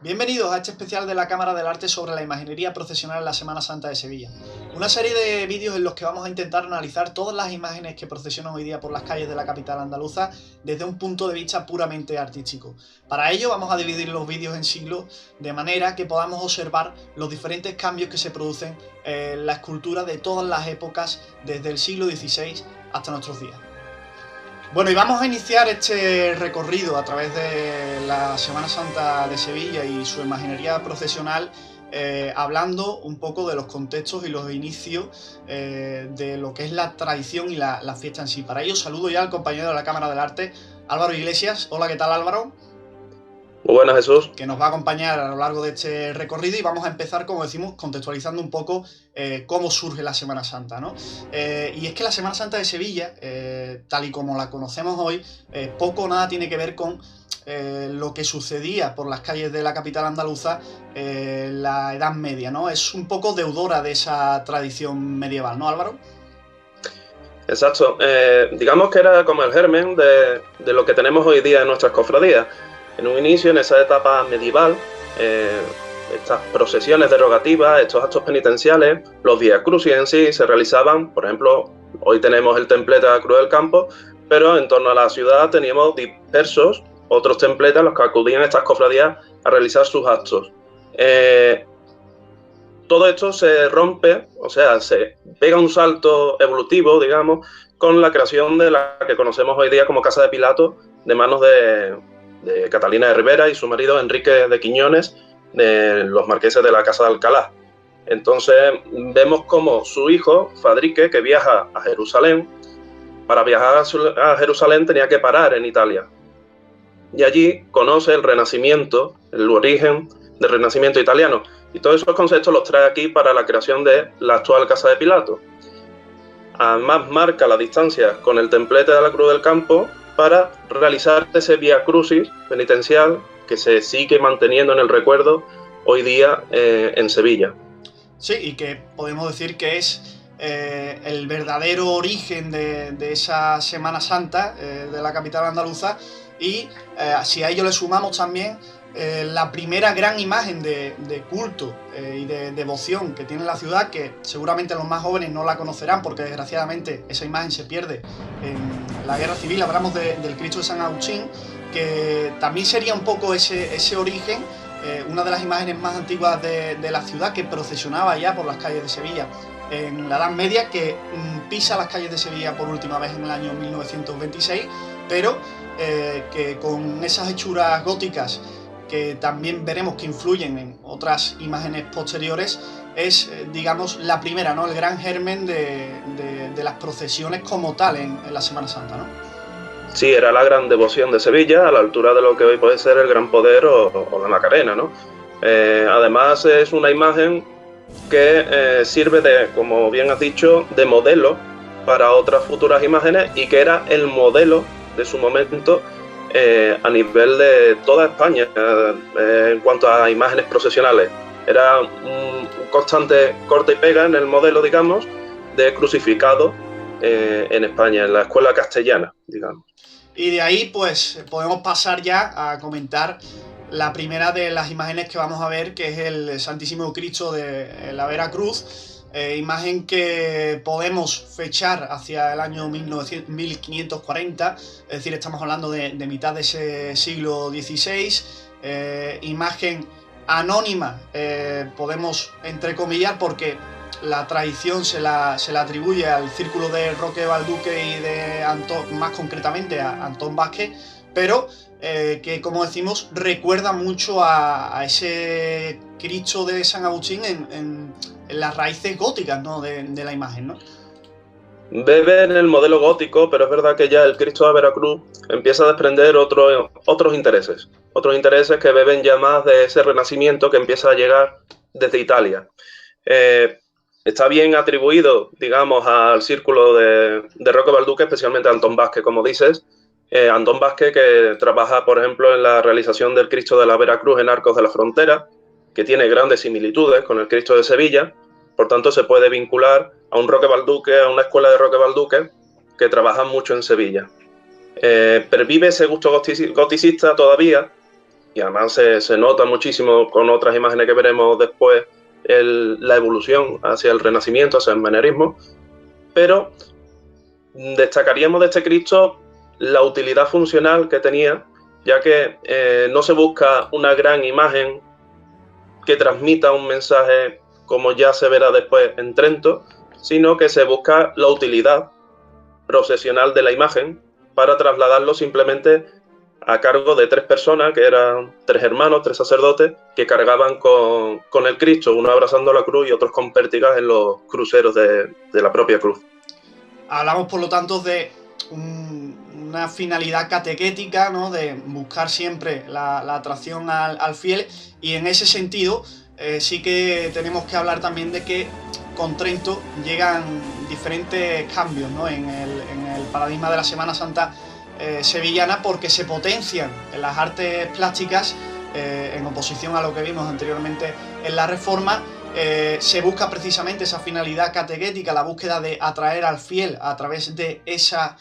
Bienvenidos a este especial de la Cámara del Arte sobre la imaginería procesional en la Semana Santa de Sevilla. Una serie de vídeos en los que vamos a intentar analizar todas las imágenes que procesionan hoy día por las calles de la capital andaluza desde un punto de vista puramente artístico. Para ello vamos a dividir los vídeos en siglos de manera que podamos observar los diferentes cambios que se producen en la escultura de todas las épocas desde el siglo XVI hasta nuestros días. Bueno, y vamos a iniciar este recorrido a través de la Semana Santa de Sevilla y su imaginería procesional, hablando un poco de los contextos y los inicios de lo que es la tradición y la fiesta en sí. Para ello saludo ya al compañero de la Cámara del Arte, Álvaro Iglesias. Hola, ¿qué tal, Álvaro? Muy buenas, Jesús. Que nos va a acompañar a lo largo de este recorrido y vamos a empezar, como decimos, contextualizando un poco cómo surge la Semana Santa, ¿no? Y es que la Semana Santa de Sevilla, tal y como la conocemos hoy, poco o nada tiene que ver con lo que sucedía por las calles de la capital andaluza en la Edad Media, ¿no? Es un poco deudora de esa tradición medieval, ¿no, Álvaro? Exacto. Digamos que era como el germen de lo que tenemos hoy día en nuestras cofradías. En un inicio, en esa etapa medieval, estas procesiones derogativas, estos actos penitenciales, los Vía Crucis en sí se realizaban, por ejemplo, hoy tenemos el templete de la Cruz del Campo, pero en torno a la ciudad teníamos dispersos otros templetes a los que acudían estas cofradías a realizar sus actos. Todo esto se rompe, o sea, se pega un salto evolutivo, digamos, con la creación de la que conocemos hoy día como Casa de Pilato, de manos de Catalina de Rivera y su marido Enrique de Quiñones, de los marqueses de la Casa de Alcalá. Entonces vemos como su hijo, Fadrique, que viaja a Jerusalén, para viajar a Jerusalén tenía que parar en Italia. Y allí conoce el Renacimiento, el origen del Renacimiento italiano. Y todos esos conceptos los trae aquí para la creación de la actual Casa de Pilato. Además marca la distancia con el templete de la Cruz del Campo para realizar ese Vía Crucis penitencial que se sigue manteniendo en el recuerdo hoy día en Sevilla. Sí, y que podemos decir que es el verdadero origen de esa Semana Santa de la capital andaluza y si a ello le sumamos también la primera gran imagen de culto y de devoción que tiene la ciudad, que seguramente los más jóvenes no la conocerán porque desgraciadamente esa imagen se pierde en la Guerra Civil. Hablamos del Cristo de San Agustín, que también sería un poco ese origen, una de las imágenes más antiguas de la ciudad, que procesionaba ya por las calles de Sevilla en la Edad Media, que pisa las calles de Sevilla por última vez en el año 1926, pero que con esas hechuras góticas que también veremos que influyen en otras imágenes posteriores, es, digamos, la primera, ¿no? El gran germen de las procesiones como tal en la Semana Santa, ¿no? Sí, era la gran devoción de Sevilla, a la altura de lo que hoy puede ser el Gran Poder o la Macarena, ¿no? Además es una imagen que sirve de, como bien has dicho, de modelo para otras futuras imágenes y que era el modelo de su momento a nivel de toda España en cuanto a imágenes procesionales. Era un constante corta y pega en el modelo, digamos, de crucificado en España, en la escuela castellana, digamos. Y de ahí, pues, podemos pasar ya a comentar la primera de las imágenes que vamos a ver, que es el Santísimo Cristo de la Vera Cruz, imagen que podemos fechar hacia el año 1540, es decir, estamos hablando de mitad de ese siglo XVI, imagen anónima, podemos entrecomillar, porque la tradición se la atribuye al círculo de Roque Balduque y de más concretamente a Antón Vázquez, pero que, como decimos, recuerda mucho a ese Cristo de San Agustín en las raíces góticas, ¿no? de la imagen, ¿no? Bebe en el modelo gótico, pero es verdad que ya el Cristo de Veracruz empieza a desprender otros intereses que beben ya más de ese renacimiento que empieza a llegar desde Italia. Está bien atribuido, digamos, al círculo de Roque Balduque, especialmente a Antón Vázquez, como dices. Antón Vázquez, que trabaja, por ejemplo, en la realización del Cristo de la Veracruz en Arcos de la Frontera, que tiene grandes similitudes con el Cristo de Sevilla. Por tanto, se puede vincular a un Roque Balduque, a una escuela de Roque Balduque, que trabajan mucho en Sevilla. Pervive ese gusto goticista todavía, y además se nota muchísimo con otras imágenes que veremos después la evolución hacia el Renacimiento, hacia el manierismo, pero destacaríamos de este Cristo la utilidad funcional que tenía, ya que no se busca una gran imagen que transmita un mensaje como ya se verá después en Trento, sino que se busca la utilidad procesional de la imagen para trasladarlo simplemente a cargo de 3 personas, que eran 3 hermanos, 3 sacerdotes, que cargaban con el Cristo, uno abrazando la cruz y otros con pértigas en los cruceros de la propia cruz. Hablamos, por lo tanto, de una finalidad catequética, ¿no? De buscar siempre la atracción al fiel, y en ese sentido sí que tenemos que hablar también de que con Trento llegan diferentes cambios, ¿no? en el paradigma de la Semana Santa sevillana, porque se potencian las artes plásticas en oposición a lo que vimos anteriormente en la Reforma. Se busca precisamente esa finalidad catequética, la búsqueda de atraer al fiel a través de esa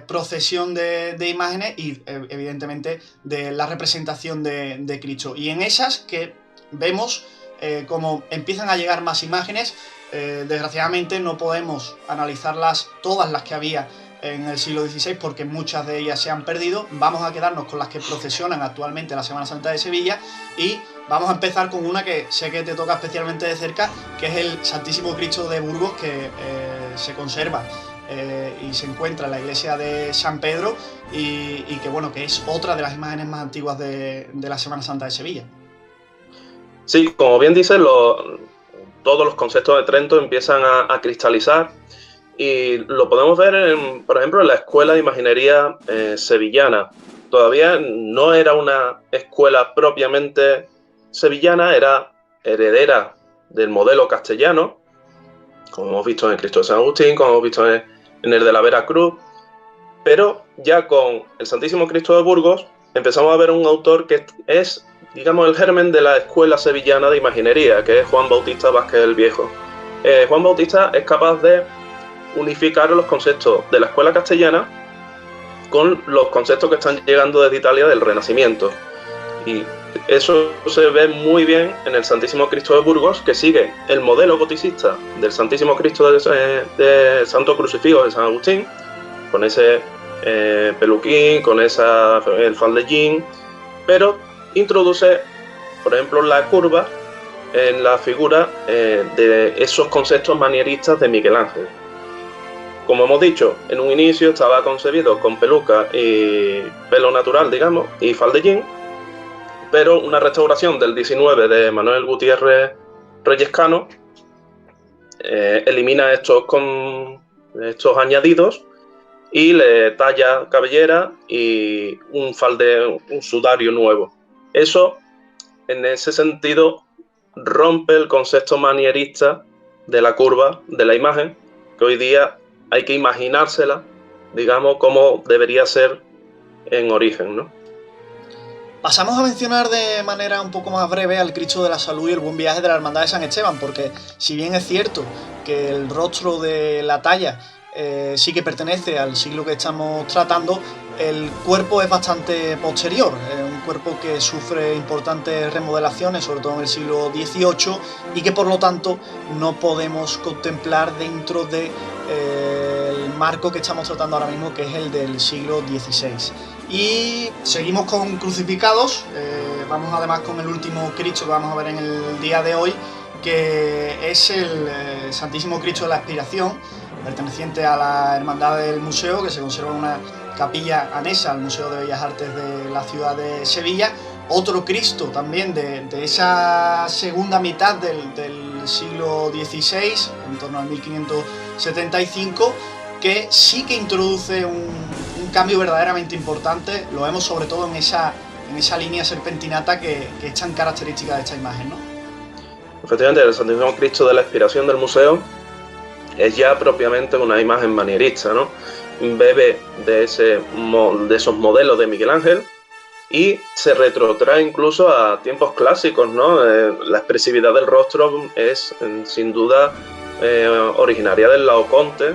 procesión de imágenes y evidentemente de la representación de Cristo. Y en esas que vemos como empiezan a llegar más imágenes, desgraciadamente no podemos analizarlas todas las que había en el siglo XVI porque muchas de ellas se han perdido. Vamos a quedarnos con las que procesionan actualmente la Semana Santa de Sevilla, y vamos a empezar con una que sé que te toca especialmente de cerca, que es el Santísimo Cristo de Burgos, que se conserva y se encuentra en la iglesia de San Pedro, y que bueno, que es otra de las imágenes más antiguas de la Semana Santa de Sevilla. Sí, como bien dices, todos los conceptos de Trento empiezan a cristalizar, y lo podemos ver, por ejemplo, en la Escuela de Imaginería sevillana. Todavía no era una escuela propiamente sevillana, era heredera del modelo castellano, como hemos visto en el Cristo de San Agustín, como hemos visto en el de la Veracruz, pero ya con el Santísimo Cristo de Burgos empezamos a ver un autor que es, digamos, el germen de la Escuela Sevillana de Imaginería, que es Juan Bautista Vázquez el Viejo. Juan Bautista es capaz de unificar los conceptos de la escuela castellana con los conceptos que están llegando desde Italia del Renacimiento, y eso se ve muy bien en el Santísimo Cristo de Burgos, que sigue el modelo goticista del Santísimo Cristo de Santo Crucifijo de San Agustín, con ese peluquín, con el faldellín, pero introduce, por ejemplo, la curva en la figura de esos conceptos manieristas de Miguel Ángel. Como hemos dicho, en un inicio estaba concebido con peluca y pelo natural, digamos, y faldellín, pero una restauración del 19 de Manuel Gutiérrez Reyescano elimina estos añadidos y le talla cabellera y un sudario nuevo. Eso, en ese sentido, rompe el concepto manierista de la curva de la imagen, que hoy día hay que imaginársela, digamos, como debería ser en origen, ¿no? Pasamos a mencionar de manera un poco más breve al Cristo de la Salud y el Buen Viaje de la Hermandad de San Esteban, porque si bien es cierto que el rostro de la talla sí que pertenece al siglo que estamos tratando, el cuerpo es bastante posterior, un cuerpo que sufre importantes remodelaciones, sobre todo en el siglo XVIII, y que por lo tanto no podemos contemplar dentro del marco que estamos tratando ahora mismo, que es el del siglo XVI. Y seguimos con crucificados, vamos además con el último Cristo que vamos a ver en el día de hoy, que es el Santísimo Cristo de la Expiración, perteneciente a la Hermandad del Museo, que se conserva en una capilla anexa al Museo de Bellas Artes de la ciudad de Sevilla. Otro Cristo también de esa segunda mitad del siglo XVI, en torno al 1575, que sí que introduce un cambio verdaderamente importante. Lo vemos sobre todo en esa línea serpentinata que es tan característica de esta imagen, ¿no? Efectivamente, el Santísimo Cristo de la Expiración del museo es ya propiamente una imagen manierista, ¿no? Bebe de esos modelos de Miguel Ángel y se retrotrae incluso a tiempos clásicos, ¿no? La expresividad del rostro es sin duda originaria del Laoconte,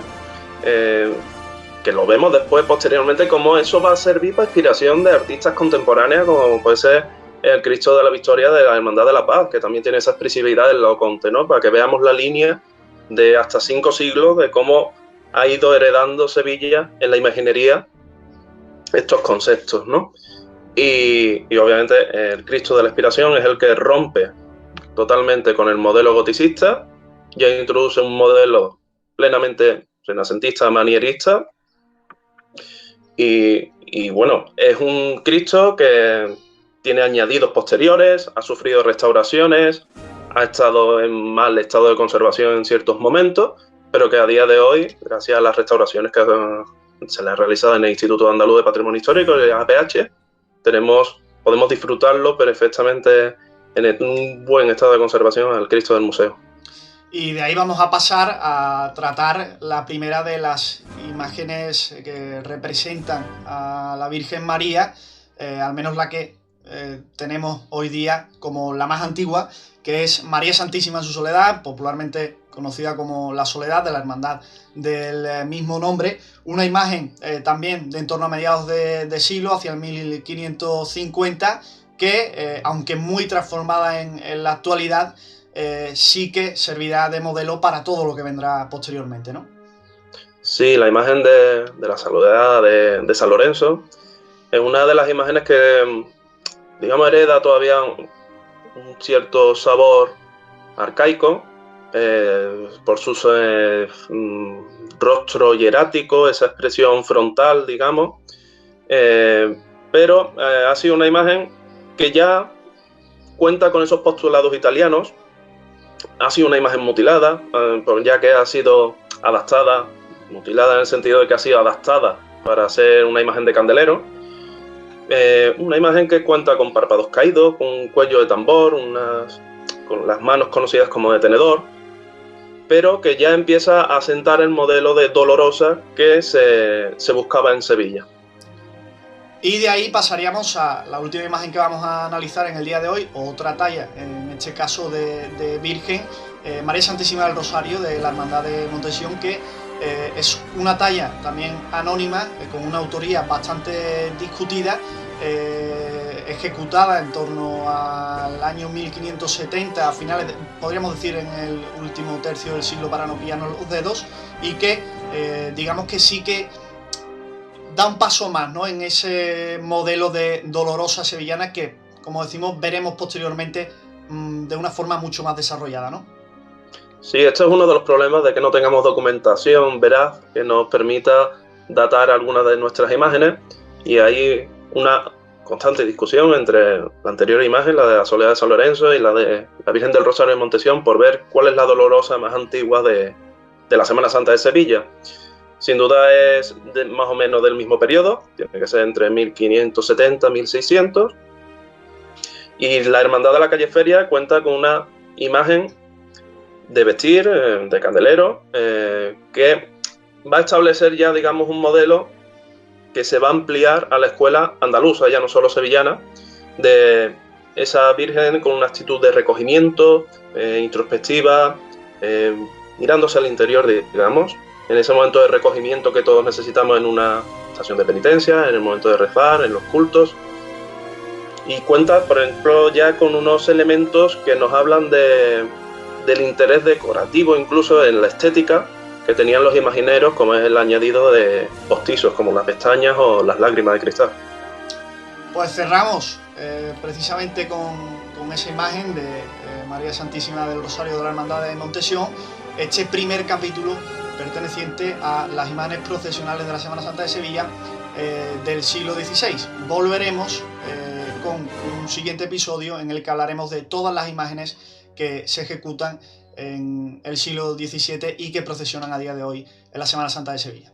que lo vemos después, posteriormente, cómo eso va a servir para inspiración de artistas contemporáneas, como puede ser el Cristo de la Victoria de la Hermandad de la Paz, que también tiene esa expresividad del Laoconte, ¿no? Para que veamos la línea de hasta 5 siglos de cómo ha ido heredando Sevilla en la imaginería estos conceptos, ¿no? Y obviamente el Cristo de la Inspiración es el que rompe totalmente con el modelo goticista, ya introduce un modelo plenamente renacentista, manierista, y bueno, es un Cristo que tiene añadidos posteriores, ha sufrido restauraciones, ha estado en mal estado de conservación en ciertos momentos, pero que a día de hoy, gracias a las restauraciones que se le han realizado en el Instituto Andaluz de Patrimonio Histórico, el APH, podemos disfrutarlo perfectamente en un buen estado de conservación al Cristo del museo. Y de ahí vamos a pasar a tratar la primera de las imágenes que representan a la Virgen María, al menos la que tenemos hoy día como la más antigua, que es María Santísima en su Soledad, popularmente conocida como la Soledad de la Hermandad del mismo nombre. Una imagen también de en torno a mediados de siglo, hacia el 1550, que aunque muy transformada en la actualidad, sí que servirá de modelo para todo lo que vendrá posteriormente, ¿no? Sí, la imagen de la Soledad de San Lorenzo es una de las imágenes que, digamos, hereda todavía un cierto sabor arcaico, por su rostro hierático, esa expresión frontal, digamos, pero ha sido una imagen que ya cuenta con esos postulados italianos. Ha sido una imagen mutilada, ya que ha sido adaptada, mutilada en el sentido de que ha sido adaptada para ser una imagen de candelero. Una imagen que cuenta con párpados caídos, con un cuello de tambor, con las manos conocidas como de tenedor, pero que ya empieza a sentar el modelo de dolorosa que se buscaba en Sevilla. Y de ahí pasaríamos a la última imagen que vamos a analizar en el día de hoy, otra talla, en este caso de Virgen, María Santísima del Rosario de la Hermandad de Montesión, que es una talla también anónima, con una autoría bastante discutida, ejecutada en torno al año 1570, a finales, podríamos decir en el último tercio del siglo para no pillarnos los dedos, y que digamos que sí que da un paso más, ¿no?, en ese modelo de dolorosa sevillana que, como decimos, veremos posteriormente de una forma mucho más desarrollada, ¿no? Sí, este es uno de los problemas de que no tengamos documentación veraz que nos permita datar algunas de nuestras imágenes, y hay una constante discusión entre la anterior imagen, la de la Soledad de San Lorenzo, y la de la Virgen del Rosario de Montesión, por ver cuál es la dolorosa más antigua de la Semana Santa de Sevilla. Sin duda es más o menos del mismo periodo, tiene que ser entre 1570 y 1600. Y la Hermandad de la Calle Feria cuenta con una imagen de vestir, de candelero, que va a establecer ya, digamos, un modelo que se va a ampliar a la escuela andaluza, ya no solo sevillana, de esa Virgen con una actitud de recogimiento, introspectiva, mirándose al interior, digamos, en ese momento de recogimiento que todos necesitamos en una estación de penitencia, en el momento de rezar, en los cultos. Y cuenta, por ejemplo, ya con unos elementos que nos hablan del interés decorativo, incluso en la estética, que tenían los imagineros, como es el añadido de postizos, como las pestañas o las lágrimas de cristal. Pues cerramos precisamente con esa imagen de María Santísima del Rosario de la Hermandad de Montesión, este primer capítulo perteneciente a las imágenes procesionales de la Semana Santa de Sevilla del siglo XVI. Volveremos con un siguiente episodio en el que hablaremos de todas las imágenes que se ejecutan en el siglo XVII y que procesionan a día de hoy en la Semana Santa de Sevilla.